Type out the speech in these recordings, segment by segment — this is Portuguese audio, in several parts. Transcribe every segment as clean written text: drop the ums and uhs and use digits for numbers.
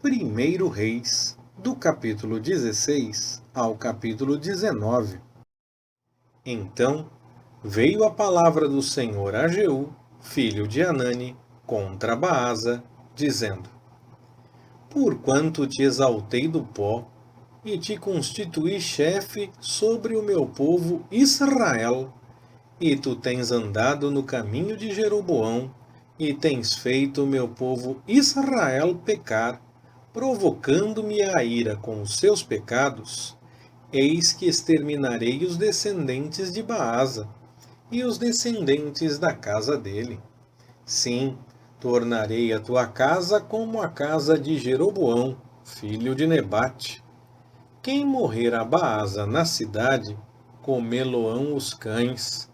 1 Reis, do capítulo 16 ao capítulo 19. Então veio a palavra do Senhor a Jeú, filho de Hanani, contra Baasa, dizendo: Porquanto te exaltei do pó, e te constituí chefe sobre o meu povo Israel, e tu tens andado no caminho de Jeroboão, e tens feito o meu povo Israel pecar, provocando-me a ira com os seus pecados, eis que exterminarei os descendentes de Baasa, e os descendentes da casa dele. Sim, tornarei a tua casa como a casa de Jeroboão, filho de Nebate. Quem morrer a Baasa na cidade, comê-lo-ão os cães,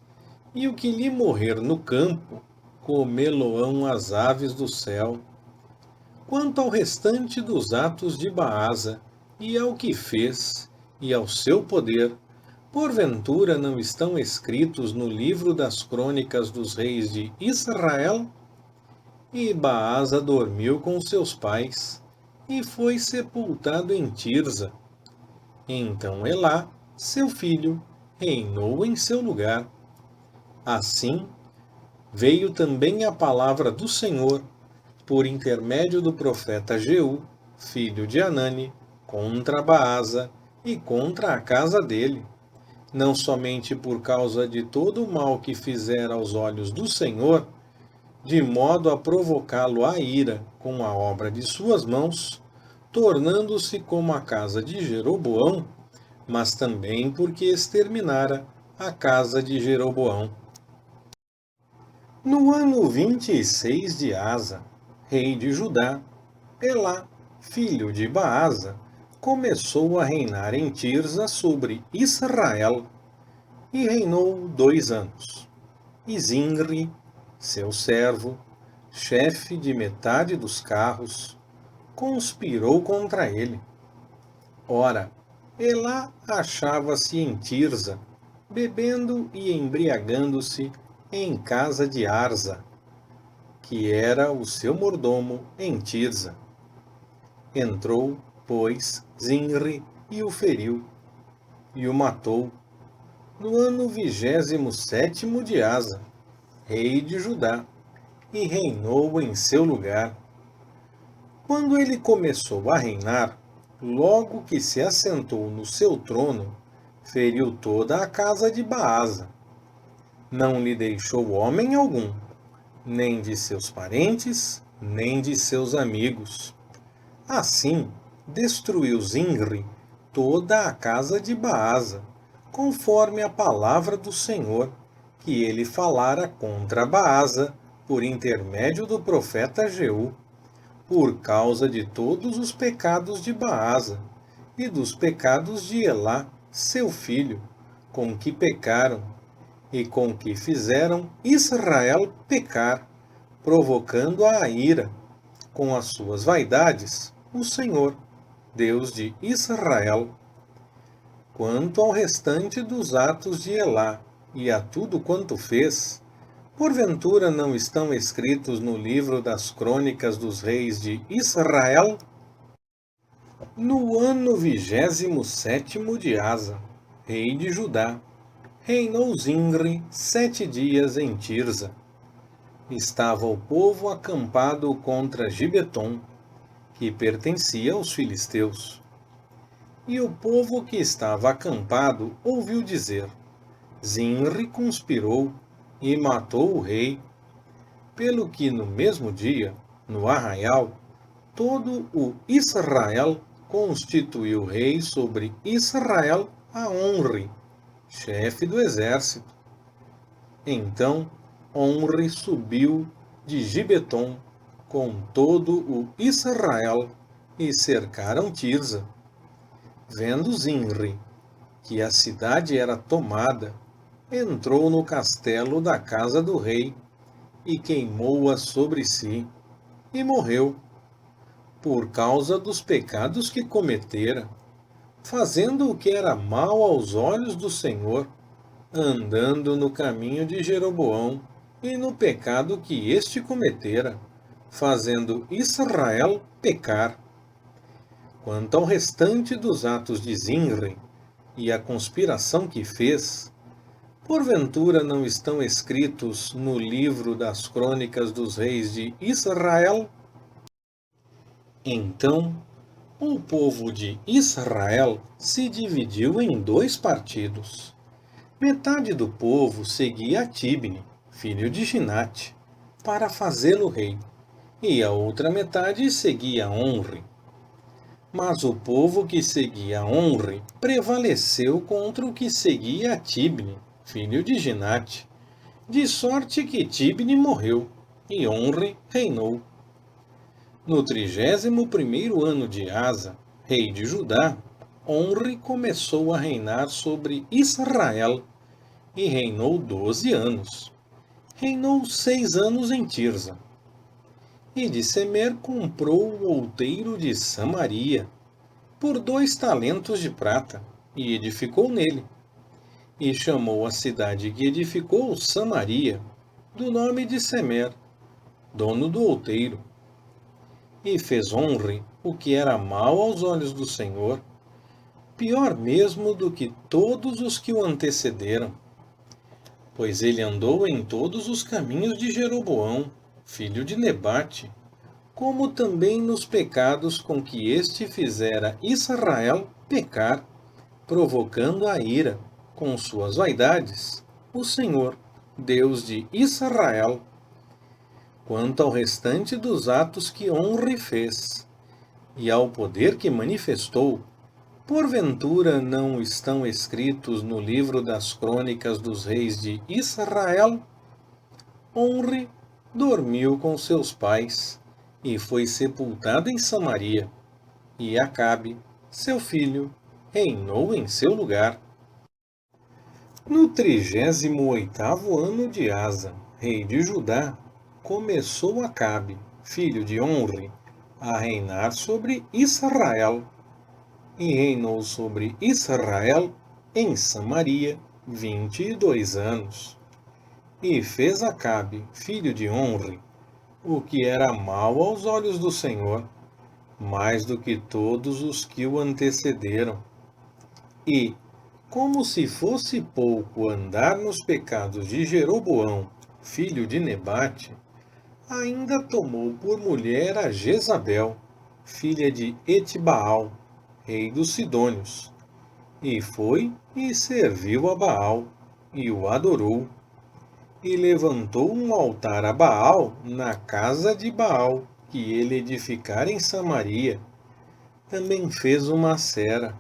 e o que lhe morrer no campo, comê-lo-ão as aves do céu. Quanto ao restante dos atos de Baasa, e ao que fez, e ao seu poder, porventura não estão escritos no livro das crônicas dos reis de Israel? E Baasa dormiu com seus pais, e foi sepultado em Tirza. Então Elá, seu filho, reinou em seu lugar. Assim, veio também a palavra do Senhor, por intermédio do profeta Jeú, filho de Hanani, contra Baasa e contra a casa dele, não somente por causa de todo o mal que fizera aos olhos do Senhor, de modo a provocá-lo à ira com a obra de suas mãos, tornando-se como a casa de Jeroboão, mas também porque exterminara a casa de Jeroboão. No ano 26 de Asa, rei de Judá, Elá, filho de Baasa, começou a reinar em Tirza sobre Israel, e reinou 2 anos. E Zinri, seu servo, chefe de metade dos carros, conspirou contra ele. Ora, Elá achava-se em Tirza, bebendo e embriagando-se em casa de Arza, que era o seu mordomo em Tirza. Entrou, pois, Zinri e o feriu, e o matou, no ano 27º de Asa, rei de Judá, e reinou em seu lugar. Quando ele começou a reinar, logo que se assentou no seu trono, feriu toda a casa de Baasa. Não lhe deixou homem algum, nem de seus parentes, nem de seus amigos. Assim, destruiu Zinri toda a casa de Baasa, conforme a palavra do Senhor, que ele falara contra Baasa, por intermédio do profeta Jeú, por causa de todos os pecados de Baasa, e dos pecados de Elá, seu filho, com que pecaram, e com que fizeram Israel pecar, provocando a ira, com as suas vaidades, o Senhor, Deus de Israel. Quanto ao restante dos atos de Elá, e a tudo quanto fez, porventura não estão escritos no livro das crônicas dos reis de Israel? No ano 27º de Asa, rei de Judá, reinou Zinri 7 dias em Tirza. Estava o povo acampado contra Gibeton, que pertencia aos filisteus. E o povo que estava acampado ouviu dizer: Zinri conspirou e matou o rei. Pelo que no mesmo dia, no arraial, todo o Israel constituiu rei sobre Israel a Onri, chefe do exército. Então Onri subiu de Gibeton com todo o Israel e cercaram Tirza. Vendo Zinri que a cidade era tomada, entrou no castelo da casa do rei e queimou-a sobre si, e morreu, por causa dos pecados que cometera, fazendo o que era mal aos olhos do Senhor, andando no caminho de Jeroboão e no pecado que este cometera, fazendo Israel pecar. Quanto ao restante dos atos de Zinri e a conspiração que fez, porventura não estão escritos no livro das crônicas dos reis de Israel? Então, o povo de Israel se dividiu em dois partidos. Metade do povo seguia Tibni, filho de Ginate, para fazê-lo rei, e a outra metade seguia Onri. Mas o povo que seguia Onri prevaleceu contra o que seguia Tibni, filho de Ginate, de sorte que Tibni morreu, e Onri reinou. No 31º ano de Asa, rei de Judá, Onri começou a reinar sobre Israel, e reinou 12 anos. Reinou 6 anos em Tirza. E de Semer comprou o outeiro de Samaria, por 2 talentos de prata, e edificou nele. E chamou a cidade que edificou Samaria, do nome de Semer, dono do outeiro. E fez Onri o que era mal aos olhos do Senhor, pior mesmo do que todos os que o antecederam. Pois ele andou em todos os caminhos de Jeroboão, filho de Nebate, como também nos pecados com que este fizera Israel pecar, provocando a ira, com suas vaidades, o Senhor, Deus de Israel. Quanto ao restante dos atos que Onri fez, e ao poder que manifestou, porventura não estão escritos no livro das crônicas dos reis de Israel? Onri dormiu com seus pais e foi sepultado em Samaria, e Acabe, seu filho, reinou em seu lugar. No 38º ano de Asa, rei de Judá, começou Acabe, filho de Onri, a reinar sobre Israel, e reinou sobre Israel em Samaria 22 anos. E fez Acabe, filho de Onri, o que era mal aos olhos do Senhor, mais do que todos os que o antecederam. E, como se fosse pouco andar nos pecados de Jeroboão, filho de Nebate, ainda tomou por mulher a Jezabel, filha de Etbaal, rei dos Sidônios, e foi e serviu a Baal, e o adorou, e levantou um altar a Baal na casa de Baal, que ele edificara em Samaria. Também fez uma cera,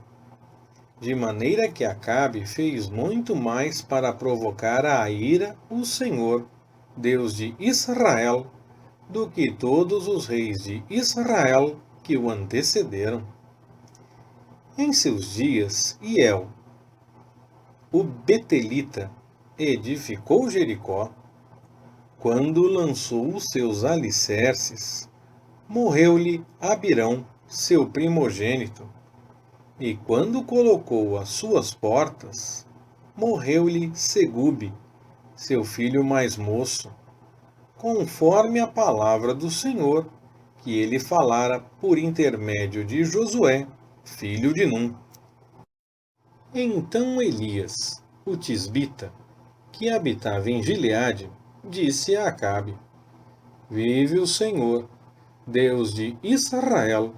de maneira que Acabe fez muito mais para provocar a ira o Senhor, Deus de Israel, do que todos os reis de Israel que o antecederam. Em seus dias, Hiel, o Betelita, edificou Jericó. Quando lançou os seus alicerces, morreu-lhe Abirão, seu primogênito. E quando colocou as suas portas, morreu-lhe Segube, seu filho mais moço, conforme a palavra do Senhor, que ele falara por intermédio de Josué, filho de Num. Então Elias, o tisbita, que habitava em Gileade, disse a Acabe: Vive o Senhor, Deus de Israel,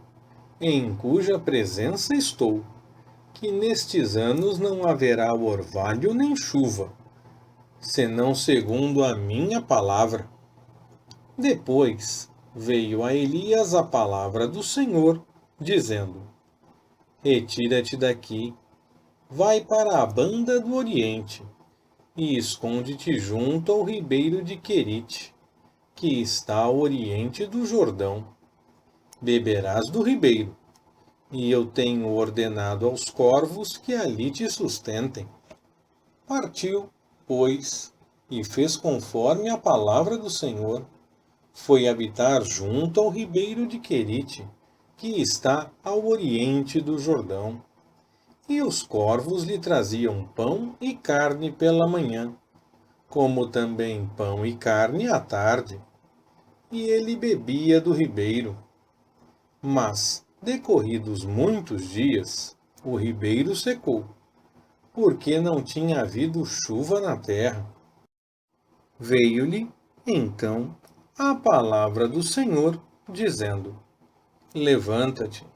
em cuja presença estou, que nestes anos não haverá orvalho nem chuva, senão segundo a minha palavra. Depois veio a Elias a palavra do Senhor, dizendo: Retira-te daqui, vai para a banda do Oriente, e esconde-te junto ao ribeiro de Querite, que está ao oriente do Jordão. Beberás do ribeiro, e eu tenho ordenado aos corvos que ali te sustentem. Partiu, pois, e fez conforme a palavra do Senhor. Foi habitar junto ao ribeiro de Querite, que está ao oriente do Jordão. E os corvos lhe traziam pão e carne pela manhã, como também pão e carne à tarde. E ele bebia do ribeiro. Mas, Decorridos muitos dias, o ribeiro secou, porque não tinha havido chuva na terra. Veio-lhe, então, a palavra do Senhor, dizendo: Levanta-te,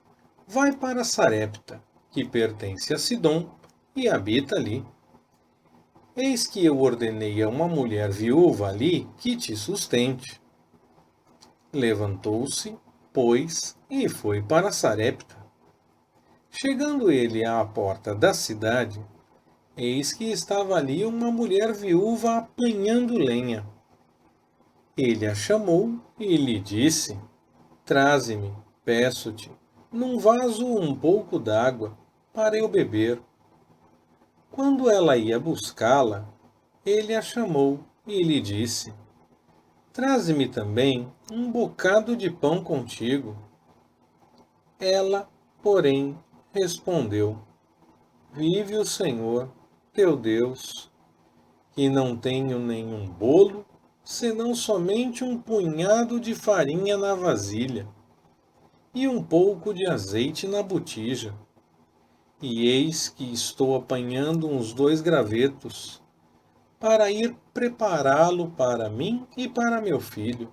vai para Sarepta, que pertence a Sidom, e habita ali. Eis que eu ordenei a uma mulher viúva ali que te sustente. Levantou-se, pois, e foi para Sarepta. Chegando ele à porta da cidade, eis que estava ali uma mulher viúva apanhando lenha. Ele a chamou e lhe disse: Traze-me, peço-te, num vaso um pouco d'água, para eu beber. Quando ela ia buscá-la, ele a chamou e lhe disse: Traze-me também um bocado de pão contigo. Ela, porém, respondeu: Vive o Senhor, teu Deus, que não tenho nenhum bolo, senão somente um punhado de farinha na vasilha e um pouco de azeite na botija. E eis que estou apanhando uns 2 gravetos, para ir prepará-lo para mim e para meu filho,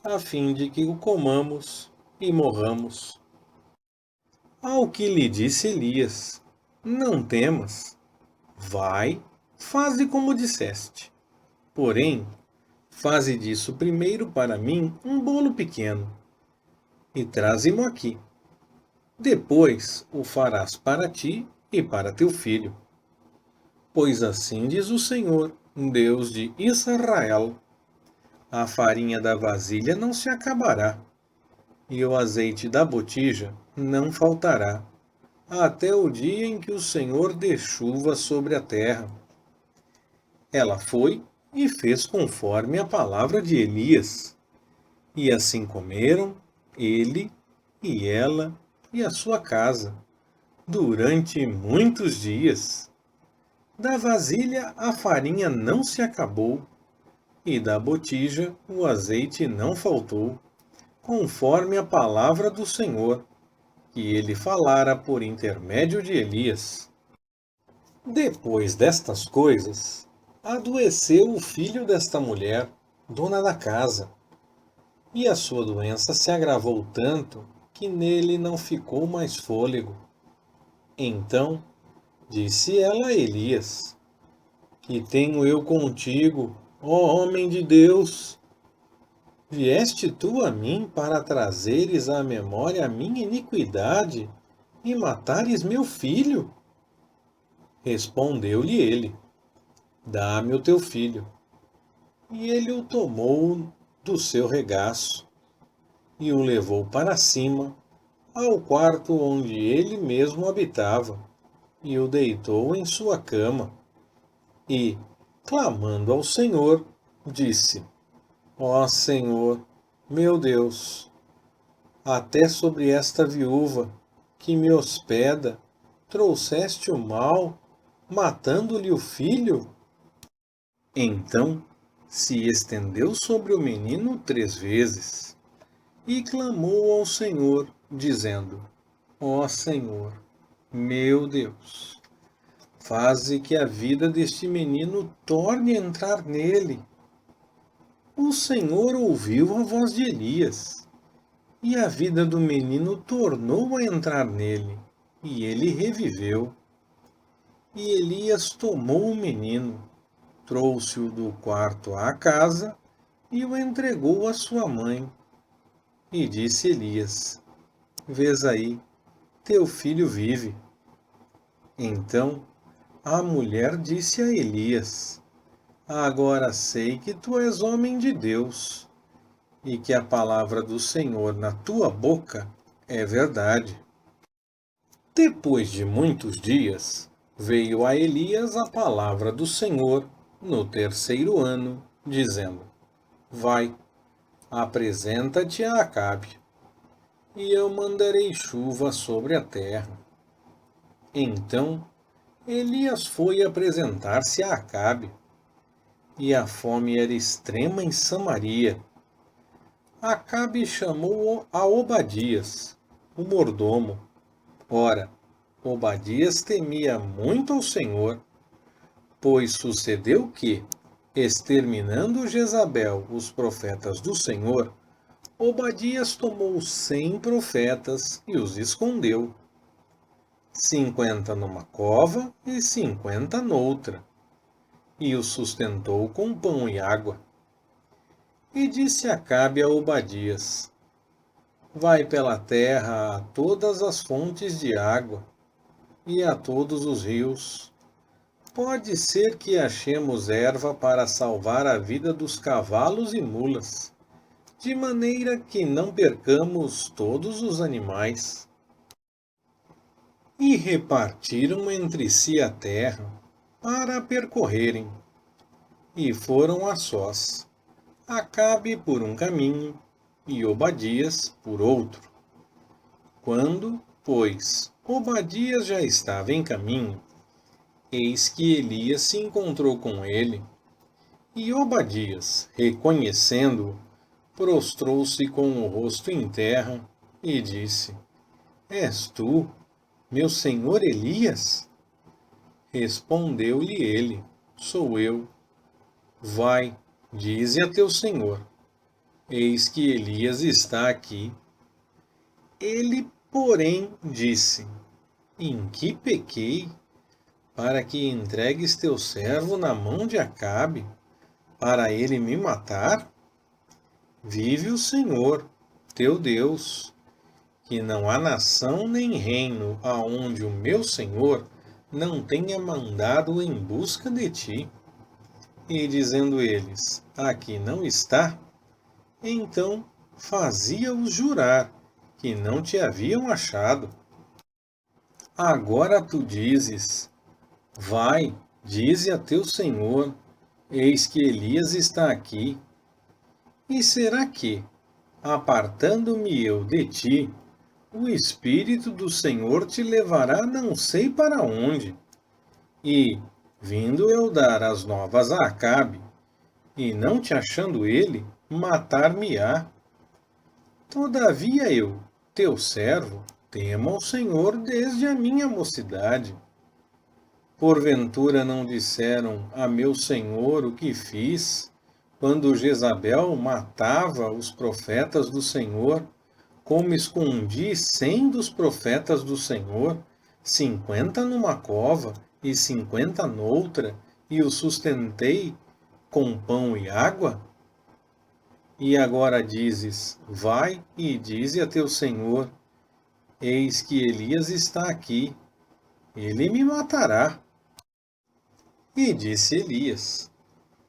a fim de que o comamos e morramos. Ao que lhe disse Elias: Não temas, vai, faze como disseste. Porém, faze disso primeiro para mim um bolo pequeno, e traze-mo aqui. Depois o farás para ti e para teu filho. Pois assim diz o Senhor, Deus de Israel: a farinha da vasilha não se acabará, e o azeite da botija não faltará, até o dia em que o Senhor dê chuva sobre a terra. Ela foi e fez conforme a palavra de Elias. E assim comeram, ele e ela e a sua casa, durante muitos dias. Da vasilha a farinha não se acabou, e da botija o azeite não faltou, conforme a palavra do Senhor, que ele falara por intermédio de Elias. Depois destas coisas, adoeceu o filho desta mulher, dona da casa, e a sua doença se agravou tanto que nele não ficou mais fôlego. Então disse ela a Elias: Que tenho eu contigo, ó homem de Deus? Vieste tu a mim para trazeres à memória a minha iniquidade e matares meu filho? Respondeu-lhe ele: Dá-me o teu filho. E ele o tomou do seu regaço e o levou para cima, ao quarto onde ele mesmo habitava, e o deitou em sua cama. E, clamando ao Senhor, disse: Ó Senhor, meu Deus, até sobre esta viúva que me hospeda, trouxeste o mal, matando-lhe o filho? Então se estendeu sobre o menino 3 vezes e clamou ao Senhor, dizendo: Ó Senhor, meu Deus, faze que a vida deste menino torne a entrar nele. O Senhor ouviu a voz de Elias, e a vida do menino tornou a entrar nele, e ele reviveu. E Elias tomou o menino, trouxe-o do quarto à casa e o entregou à sua mãe. E disse Elias: Vês aí, teu filho vive. Então a mulher disse a Elias: Agora sei que tu és homem de Deus, e que a palavra do Senhor na tua boca é verdade. Depois de muitos dias, veio a Elias a palavra do Senhor no 3º ano, dizendo: Vai, apresenta-te a Acabe, e eu mandarei chuva sobre a terra. Então Elias foi apresentar-se a Acabe, e a fome era extrema em Samaria. Acabe chamou a Obadias, o mordomo. Ora, Obadias temia muito ao Senhor, pois sucedeu que, exterminando Jezabel os profetas do Senhor, Obadias tomou 100 profetas e os escondeu, 50 numa cova e 50 noutra, e os sustentou com pão e água. E disse Acabe a Obadias: Vai pela terra a todas as fontes de água e a todos os rios. Pode ser que achemos erva para salvar a vida dos cavalos e mulas, de maneira que não percamos todos os animais. E repartiram entre si a terra para a percorrerem, e foram a sós, Acabe por um caminho e Obadias por outro. Quando, pois, Obadias já estava em caminho, eis que Elias se encontrou com ele, e Obadias, reconhecendo-o, prostrou-se com o rosto em terra e disse: És tu, meu senhor Elias? Respondeu-lhe ele: Sou eu. Vai, dize a teu senhor: Eis que Elias está aqui. Ele, porém, disse: Em que pequei, para que entregues teu servo na mão de Acabe, para ele me matar? Vive o Senhor, teu Deus, que não há nação nem reino aonde o meu Senhor não tenha mandado em busca de ti. E dizendo eles: Aqui não está, então fazia-os jurar que não te haviam achado. Agora tu dizes: Vai, dize a teu senhor: Eis que Elias está aqui. E será que, apartando-me eu de ti, o Espírito do Senhor te levará não sei para onde, e, vindo eu dar as novas a Acabe, e não te achando ele, matar-me-á? Todavia eu, teu servo, temo ao Senhor desde a minha mocidade. Porventura não disseram a meu senhor o que fiz, quando Jezabel matava os profetas do Senhor, como escondi 100 dos profetas do Senhor, 50 numa cova e 50 noutra, e os sustentei com pão e água? E agora dizes: Vai e dize a teu senhor: Eis que Elias está aqui, ele me matará. E disse Elias: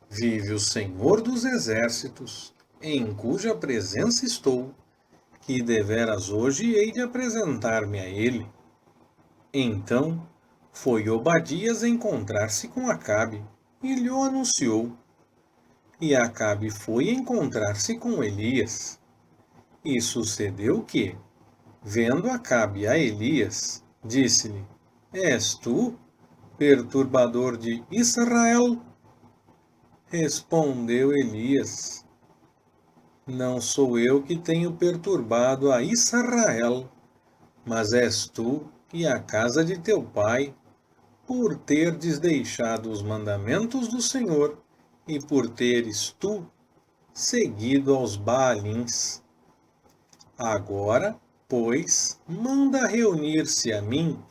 Vive o Senhor dos exércitos, em cuja presença estou, que deveras hoje hei de apresentar-me a ele. Então foi Obadias encontrar-se com Acabe, e lhe o anunciou. E Acabe foi encontrar-se com Elias. E sucedeu que, vendo Acabe a Elias, disse-lhe: És tu, perturbador de Israel? Respondeu Elias: Não sou eu que tenho perturbado a Israel, mas és tu e a casa de teu pai, por terdes deixado os mandamentos do Senhor e por teres tu seguido aos Baalins. Agora, pois, manda reunir-se a mim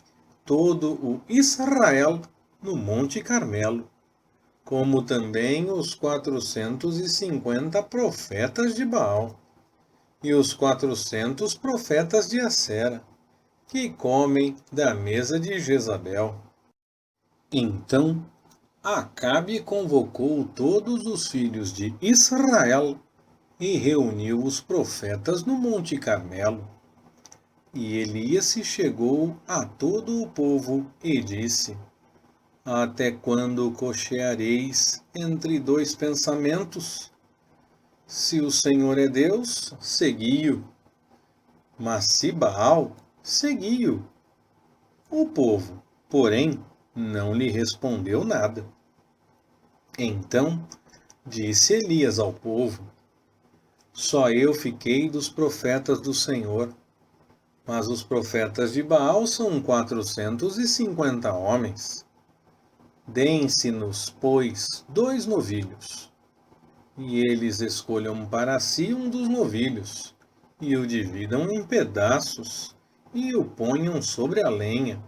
todo o Israel no Monte Carmelo, como também os 450 profetas de Baal e os 400 profetas de Assera, que comem da mesa de Jezabel. Então Acabe convocou todos os filhos de Israel e reuniu os profetas no Monte Carmelo. E Elias se chegou a todo o povo e disse: Até quando cocheareis entre dois pensamentos? Se o Senhor é Deus, segui-o. Mas se Baal, segui-o. O povo, porém, não lhe respondeu nada. Então disse Elias ao povo: Só eu fiquei dos profetas do Senhor. Mas os profetas de Baal são 450 homens. Deem-se-nos, pois, 2 novilhos, e eles escolham para si um dos novilhos, e o dividam em pedaços, e o ponham sobre a lenha,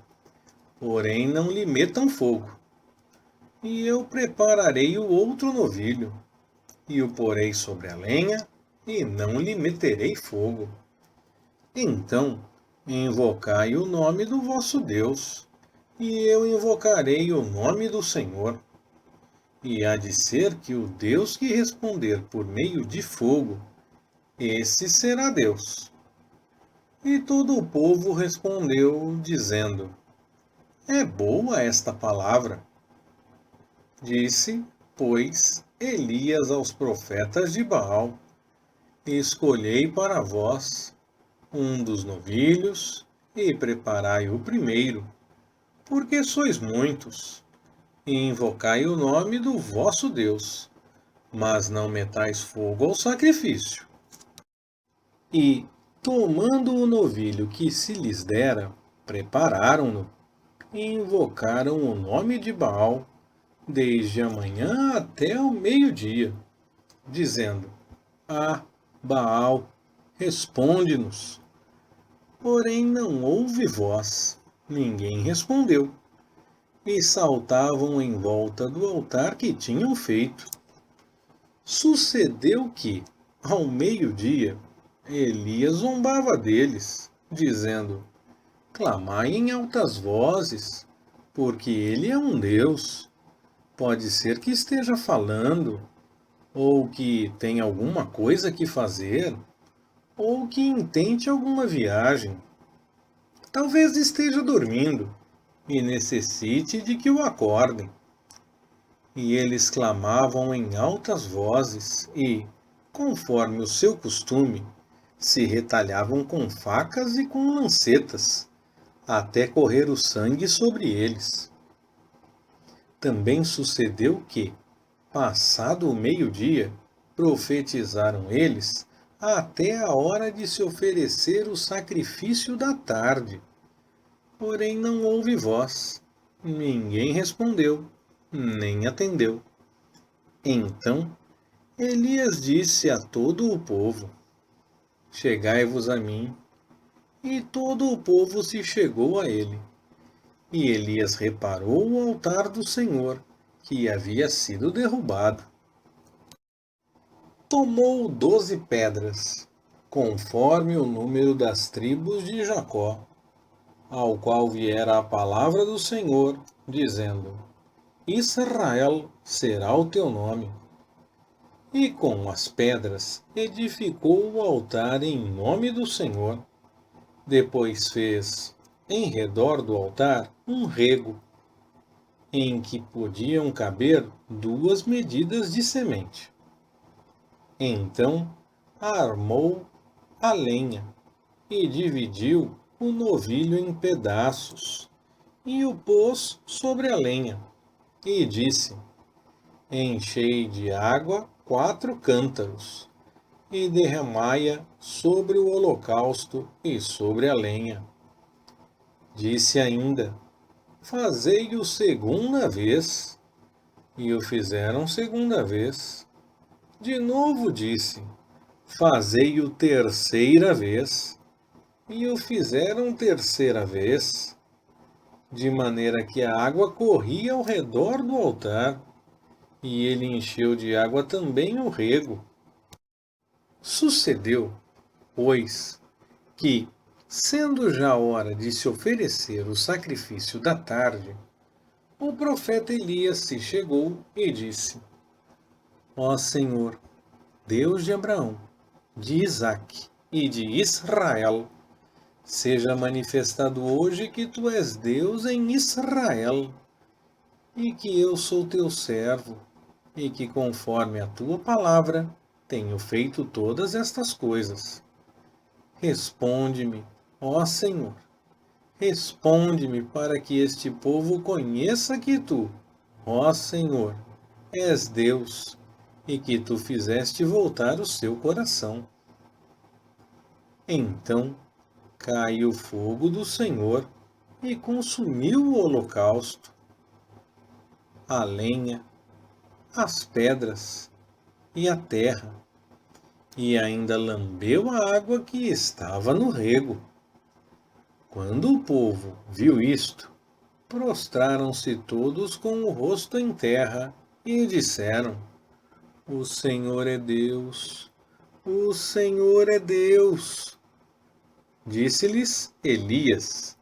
porém não lhe metam fogo. E eu prepararei o outro novilho, e o porei sobre a lenha, e não lhe meterei fogo. Então invocai o nome do vosso Deus, e eu invocarei o nome do Senhor. E há de ser que o Deus que responder por meio de fogo, esse será Deus. E todo o povo respondeu, dizendo: É boa esta palavra. Disse, pois, Elias aos profetas de Baal: Escolhei para vós um dos novilhos e preparai o primeiro, porque sois muitos, e invocai o nome do vosso Deus, mas não metais fogo ao sacrifício. E, tomando o novilho que se lhes dera, prepararam-no e invocaram o nome de Baal desde a manhã até o meio-dia, dizendo: Ah, Baal, responde-nos. Porém não houve voz, ninguém respondeu, e saltavam em volta do altar que tinham feito. Sucedeu que, ao meio-dia, Elias zombava deles, dizendo: Clamai em altas vozes, porque ele é um Deus. Pode ser que esteja falando, ou que tenha alguma coisa que fazer, ou que intente alguma viagem. Talvez esteja dormindo e necessite de que o acordem. E eles clamavam em altas vozes e, conforme o seu costume, se retalhavam com facas e com lancetas, até correr o sangue sobre eles. Também sucedeu que, passado o meio-dia, profetizaram eles até a hora de se oferecer o sacrifício da tarde. Porém não houve voz, ninguém respondeu, nem atendeu. Então Elias disse a todo o povo: Chegai-vos a mim. E todo o povo se chegou a ele. E Elias reparou o altar do Senhor, que havia sido derrubado. Tomou 12 pedras, conforme o número das tribos de Jacó, ao qual viera a palavra do Senhor, dizendo: Israel será o teu nome. E com as pedras edificou o altar em nome do Senhor. Depois fez, em redor do altar, um rego, em que podiam caber 2 medidas de semente. Então armou a lenha e dividiu o novilho em pedaços e o pôs sobre a lenha e disse: Enchei de água 4 cântaros e derramai-a sobre o holocausto e sobre a lenha. Disse ainda: Fazei-o segunda vez. E o fizeram segunda vez. De novo disse: Fazei-o terceira vez. E o fizeram terceira vez. De maneira que a água corria ao redor do altar, e ele encheu de água também o rego. Sucedeu, pois, que, sendo já hora de se oferecer o sacrifício da tarde, o profeta Elias se chegou e disse: Ó Senhor, Deus de Abraão, de Isaque e de Israel, seja manifestado hoje que tu és Deus em Israel, e que eu sou teu servo, e que conforme a tua palavra tenho feito todas estas coisas. Responde-me, ó Senhor, responde-me para que este povo conheça que tu, ó Senhor, és Deus, e que tu fizeste voltar o seu coração. Então caiu fogo do Senhor e consumiu o holocausto, a lenha, as pedras e a terra, e ainda lambeu a água que estava no rego. Quando o povo viu isto, prostraram-se todos com o rosto em terra e disseram: O Senhor é Deus, o Senhor é Deus. Disse-lhes Elias: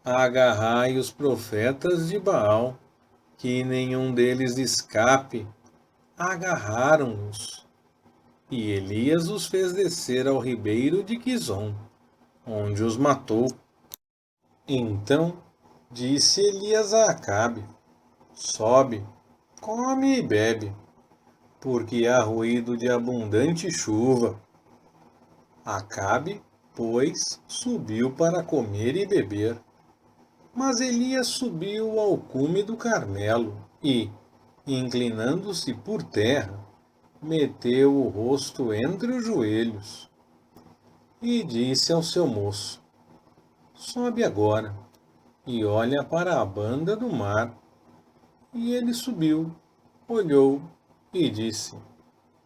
Agarrai os profetas de Baal, que nenhum deles escape. Agarraram-os. E Elias os fez descer ao ribeiro de Quizom, onde os matou. Então disse Elias a Acabe: Sobe, come e bebe, porque há ruído de abundante chuva. Acabe, pois, subiu para comer e beber. Mas Elias subiu ao cume do Carmelo e, inclinando-se por terra, meteu o rosto entre os joelhos e disse ao seu moço: Sobe agora e olha para a banda do mar. E ele subiu, olhou e disse: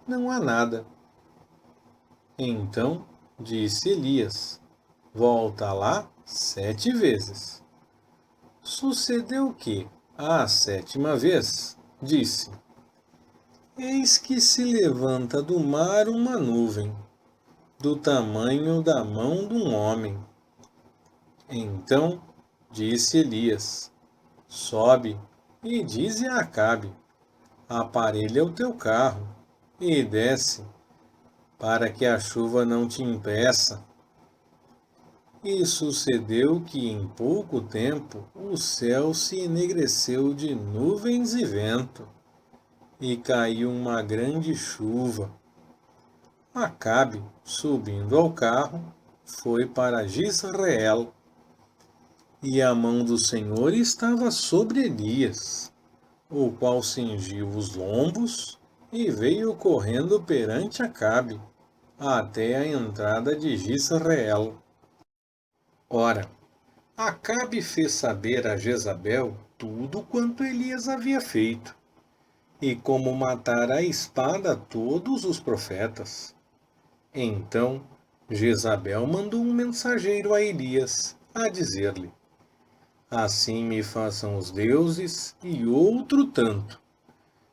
Não há nada. Então disse Elias: Volta lá 7 vezes. Sucedeu que, à 7ª vez, disse: Eis que se levanta do mar uma nuvem, do tamanho da mão de um homem. Então disse Elias: Sobe e dize a Acabe: Aparelha o teu carro e desce, para que a chuva não te impeça. E sucedeu que em pouco tempo o céu se enegreceu de nuvens e vento, e caiu uma grande chuva. Acabe, subindo ao carro, foi para Jizreel, e a mão do Senhor estava sobre Elias, o qual cingiu os lombos e veio correndo perante Acabe, até a entrada de Jizreel. Ora, Acabe fez saber a Jezabel tudo quanto Elias havia feito, e como matara à espada todos os profetas. Então Jezabel mandou um mensageiro a Elias, a dizer-lhe: Assim me façam os deuses e outro tanto,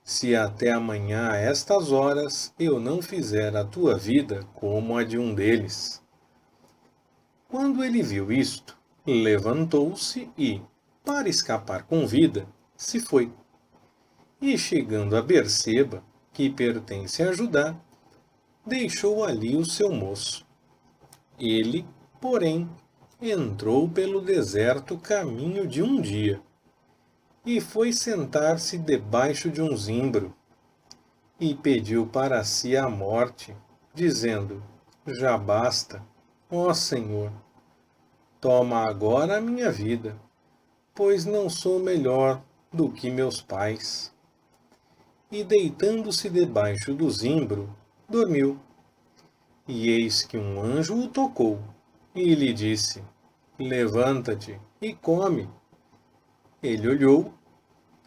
se até amanhã a estas horas eu não fizer a tua vida como a de um deles. Quando ele viu isto, levantou-se e, para escapar com vida, se foi. E chegando a Berseba, que pertence a Judá, deixou ali o seu moço. Ele, porém, entrou pelo deserto caminho de um dia, e foi sentar-se debaixo de um zimbro, e pediu para si a morte, dizendo: Já basta, ó Senhor, toma agora a minha vida, pois não sou melhor do que meus pais. E deitando-se debaixo do zimbro, dormiu. E eis que um anjo o tocou, e lhe disse: Levanta-te e come. Ele olhou,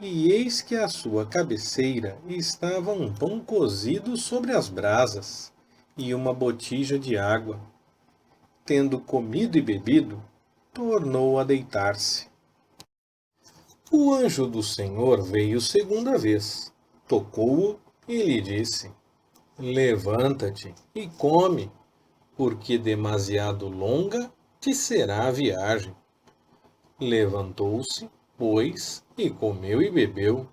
e eis que à sua cabeceira estava um pão cozido sobre as brasas, e uma botija de água. Tendo comido e bebido, tornou a deitar-se. O anjo do Senhor veio segunda vez, tocou-o e lhe disse: Levanta-te e come, porque demasiado longa te será a viagem. Levantou-se, pois, e comeu e bebeu,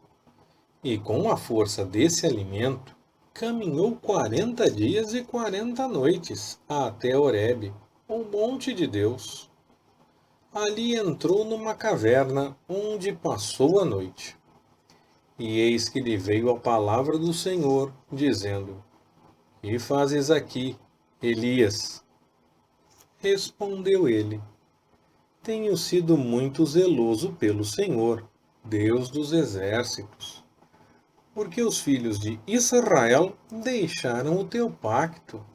e com a força desse alimento, caminhou 40 dias e 40 noites até Horebe, o monte de Deus. Ali entrou numa caverna, onde passou a noite. E eis que lhe veio a palavra do Senhor, dizendo: Que fazes aqui, Elias? Respondeu ele: Tenho sido muito zeloso pelo Senhor, Deus dos exércitos, porque os filhos de Israel deixaram o teu pacto,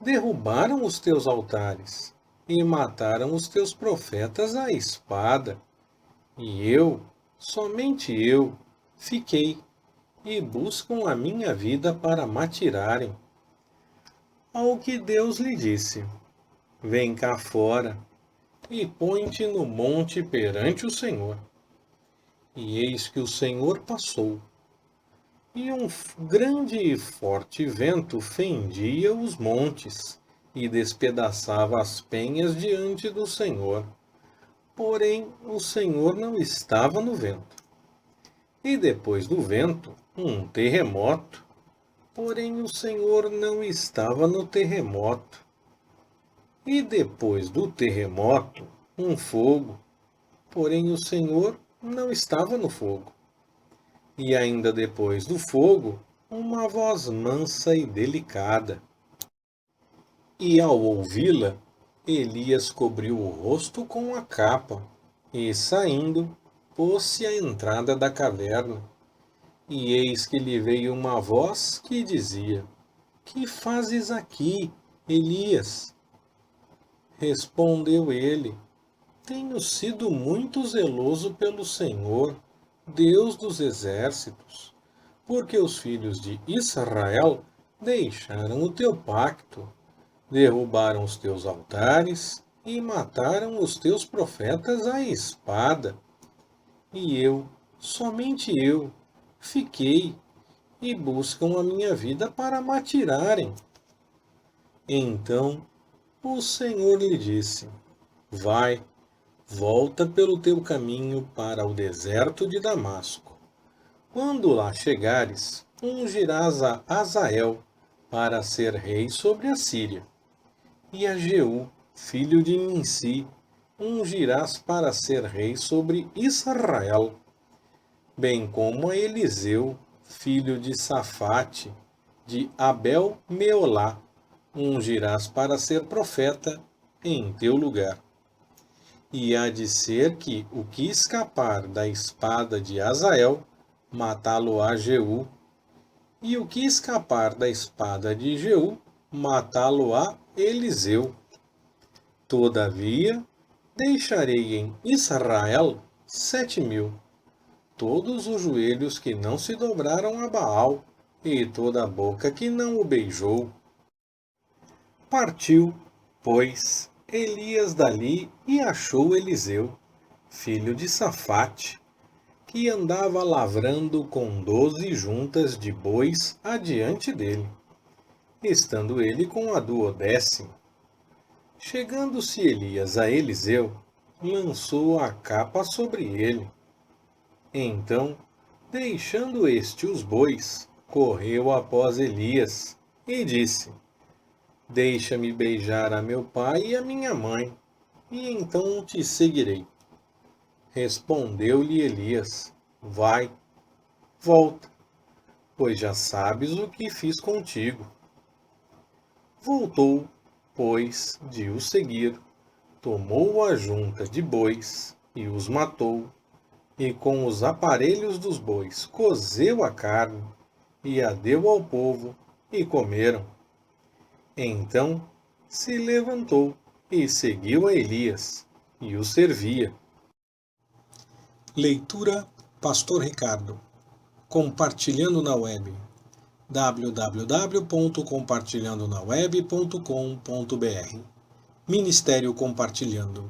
derrubaram os teus altares e mataram os teus profetas à espada. E eu, somente eu, fiquei, e buscam a minha vida para matirarem. Ao que Deus lhe disse: Vem cá fora, e põe-te no monte perante o Senhor. E eis que o Senhor passou, e um grande e forte vento fendia os montes, e despedaçava as penhas diante do Senhor. Porém, o Senhor não estava no vento. E depois do vento, um terremoto. Porém, o Senhor não estava no terremoto. E depois do terremoto, um fogo. Porém, o Senhor não estava no fogo. E ainda depois do fogo, uma voz mansa e delicada. E ao ouvi-la, Elias cobriu o rosto com a capa, e saindo, pôs-se à entrada da caverna. E eis que lhe veio uma voz que dizia: Que fazes aqui, Elias? Respondeu ele: Tenho sido muito zeloso pelo Senhor, Deus dos exércitos, porque os filhos de Israel deixaram o teu pacto, derrubaram os teus altares e mataram os teus profetas à espada. E eu, somente eu, fiquei, e buscam a minha vida para matirarem. Então o Senhor lhe disse: Vai, volta pelo teu caminho para o deserto de Damasco. Quando lá chegares, ungirás a Azael para ser rei sobre a Síria, e a Jeú, filho de Ninsi, ungirás para ser rei sobre Israel, bem como a Eliseu, filho de Safate, de Abel-Meolá, ungirás para ser profeta em teu lugar. E há de ser que o que escapar da espada de Azael, matá-lo-á Jeú, e o que escapar da espada de Jeú, matá-lo-á Eliseu. Todavia, deixarei em Israel 7.000, todos os joelhos que não se dobraram a Baal, e toda a boca que não o beijou. Partiu, pois, Elias dali e achou Eliseu, filho de Safate, que andava lavrando com 12 juntas de bois adiante dele, estando ele com a 12ª. Chegando-se Elias a Eliseu, lançou a capa sobre ele. Então, deixando este os bois, correu após Elias e disse: Deixa-me beijar a meu pai e a minha mãe, e então te seguirei. Respondeu-lhe Elias: Vai, volta, pois já sabes o que fiz contigo. Voltou, pois, de o seguir, tomou a junta de bois e os matou, e com os aparelhos dos bois cozeu a carne, e a deu ao povo, e comeram. Então se levantou e seguiu a Elias, e o servia. Leitura Pastor Ricardo. Compartilhando na web. www.compartilhandonaweb.com.br. Ministério Compartilhando.